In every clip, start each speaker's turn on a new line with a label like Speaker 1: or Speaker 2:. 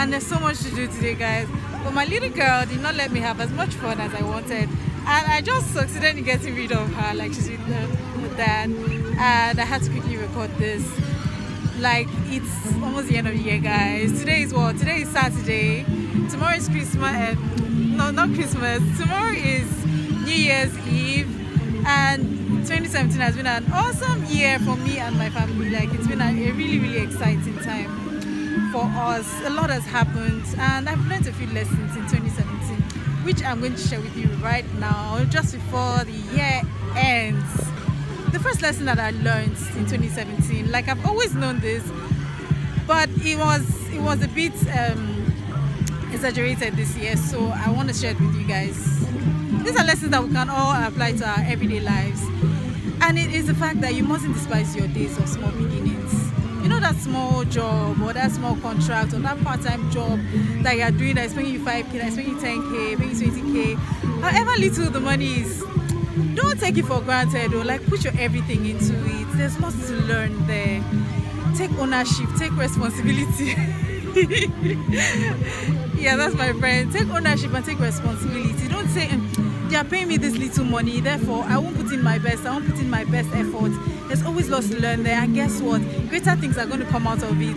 Speaker 1: and there's so much to do today, guys. But my little girl did not let me have as much fun as I wanted, and I just succeeded in getting rid of her. Like, she's with her dad, and I had to quickly record this. Like, it's almost the end of the year, guys. Today is what? Today is Saturday. Tomorrow is Christmas. No, not Christmas. Tomorrow is New Year's Eve, and 2017 has been an awesome year for me and my family. Like, it's been a really, really exciting time for us. A lot has happened, and I've learned a few lessons in 2017, which I'm going to share with you right now, just before the year ends. The first lesson that I learned in 2017, like, I've always known this, but it was a bit exaggerated this year, so I want to share it with you guys. These are lessons that we can all apply to our everyday lives, and it is the fact that you mustn't despise your days of small beginnings. You know, that small job or that small contract or that part-time job that you are doing that is paying you 5K, that is paying you 10K, paying you 20K, however little the money is, don't take it for granted, or like, put your everything into it. There's lots to learn there. Take ownership, take responsibility. Yeah, that's my friend. Take ownership and take responsibility. Don't say, they are paying me this little money, therefore I won't put in my best, I won't put in my best effort. There's always lots to learn there, and guess what? Greater things are going to come out of it.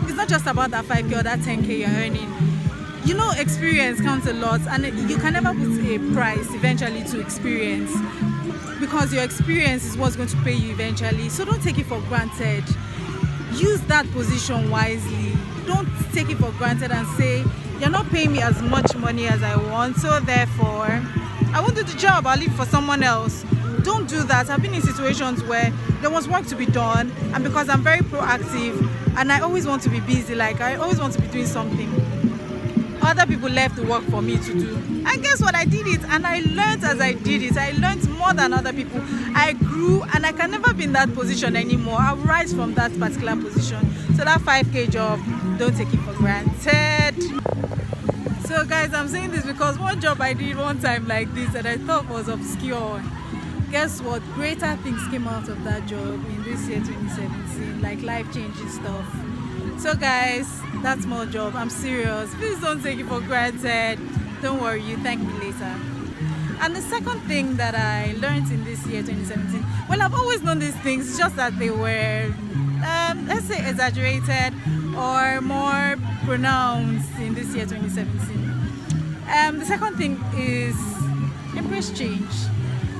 Speaker 1: It's not just about that 5K or that 10K you're earning. You know, experience counts a lot, and you can never put a price eventually to experience, because your experience is what's going to pay you eventually. So don't take it for granted. Use that position wisely. Don't take it for granted and say, you're not paying me as much money as I want, so therefore I won't do the job, I'll leave for someone else. Don't do that. I've been in situations where there was work to be done, and because I'm very proactive and I always want to be busy, like, I always want to be doing something, other people left the work for me to do. And guess what? I did it, and I learned as I did it. I learned more than other people. I grew, and I can never be in that position anymore. I'll rise from that particular position. So that 5K job, don't take it for granted. So guys, I'm saying this because one job I did one time like this that I thought was obscure, guess what? Greater things came out of that job in this year 2017, like life-changing stuff. So guys, that small job, I'm serious. Please don't take it for granted. Don't worry, you thank me later. And the second thing that I learned in this year 2017, well, I've always known these things, just that they were, let's say, exaggerated or more pronounced in this year 2017. The second thing is embrace change.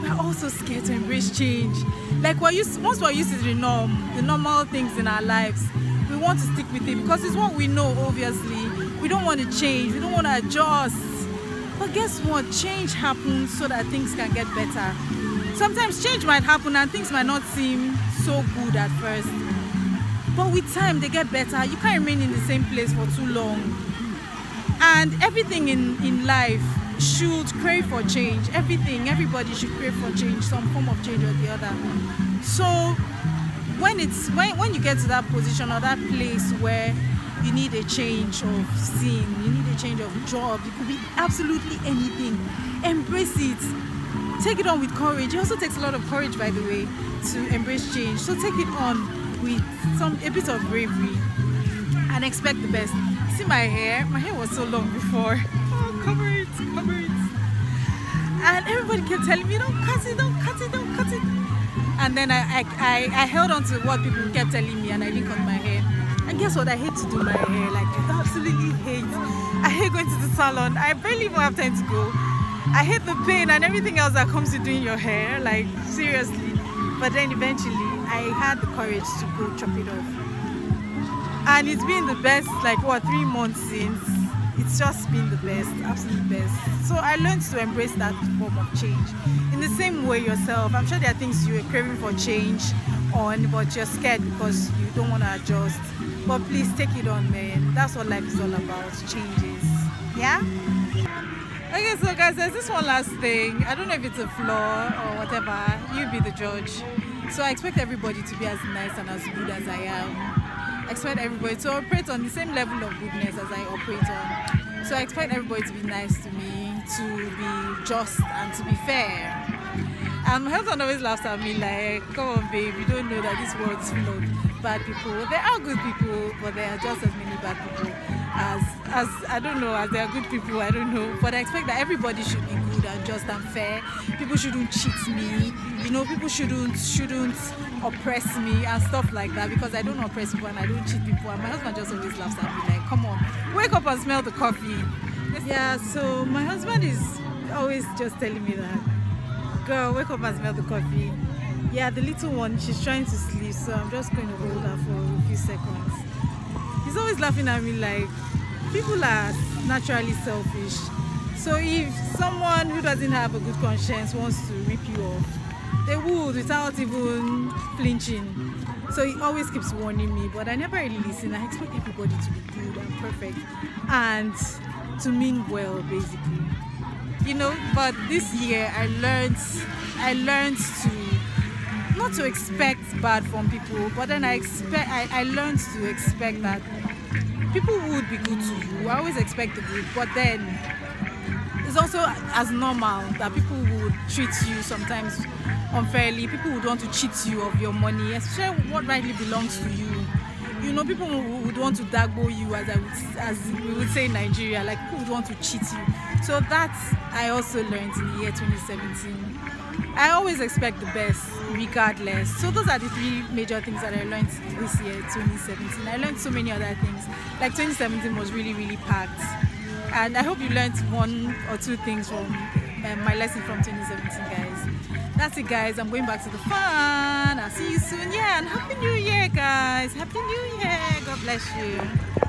Speaker 1: We're also scared to embrace change. Like, once we're used to the normal things in our lives, we want to stick with it because it's what we know, obviously. We don't want to change, we don't want to adjust. But guess what? Change happens so that things can get better. Sometimes change might happen and things might not seem so good at first, but with time they get better. You can't remain in the same place for too long. And everything in life should crave for change. Everybody should crave for change, some form of change or the other. So when you get to that position or that place where you need a change of scene, you need a change of job, it could be absolutely anything, embrace it. Take it on with courage. It also takes a lot of courage, by the way, to embrace change. So take it on with a bit of bravery and expect the best. See my hair? My hair was so long before. Oh, cover it, cover it. And everybody kept telling me, don't cut it, don't cut it, don't cut it. And then I held on to what people kept telling me, and I didn't cut my hair. And guess what? I hate to do my hair. Like, I absolutely hate. I hate going to the salon. I barely even have time to go. I hate the pain and everything else that comes to doing your hair. Like, seriously. But then eventually, I had the courage to go chop it off. And it's been the best, like, what, 3 months since. It's just been the best, absolute best. So I learned to embrace that form of change. In the same way yourself, I'm sure there are things you are craving for change on, but you're scared because you don't want to adjust. But please take it on, man. That's what life is all about, changes. Yeah? Okay, so guys, there's this one last thing. I don't know if it's a flaw or whatever. You be the judge. So I expect everybody to be as nice and as good as I am. I expect everybody to operate on the same level of goodness as I operate on. So I expect everybody to be nice to me, to be just and to be fair. And my husband always laughs at me like, come on babe, you don't know that this world is flawed. bad people. There are good people, but there are just as many bad people as I don't know, as there are good people, I don't know. But I expect that everybody should be good and just and fair. People shouldn't cheat me. You know, people shouldn't oppress me and stuff like that, because I don't oppress people and I don't cheat people. And my husband just always laughs at me like, come on, wake up and smell the coffee. Yeah, so my husband is always just telling me that, girl, wake up and smell the coffee. Yeah, the little one, she's trying to sleep, so I'm just going to hold her for a few seconds. He's always laughing at me like, people are naturally selfish. So if someone who doesn't have a good conscience wants to rip you off, they would without even flinching. So he always keeps warning me, but I never really listen. I expect everybody to be good and perfect and to mean well, basically. You know, but this year I learned to not to expect bad from people, but then I learned to expect that people would be good to you. I always expect the good, but then it's also as normal that people would treat you sometimes unfairly. People would want to cheat you of your money, especially what rightly belongs to you. You know, people would want to dagbo you, as we would say in Nigeria, like people would want to cheat you. So that I also learned in the year 2017. I always expect the best, regardless. So those are the three major things that I learned this year, 2017. I learned so many other things. Like 2017 was really, really packed. And I hope you learned one or two things from my lesson from 2017, guys. That's it, guys. I'm going back to the fun. I'll see you soon. Yeah, and Happy New Year, guys. Happy New Year. God bless you.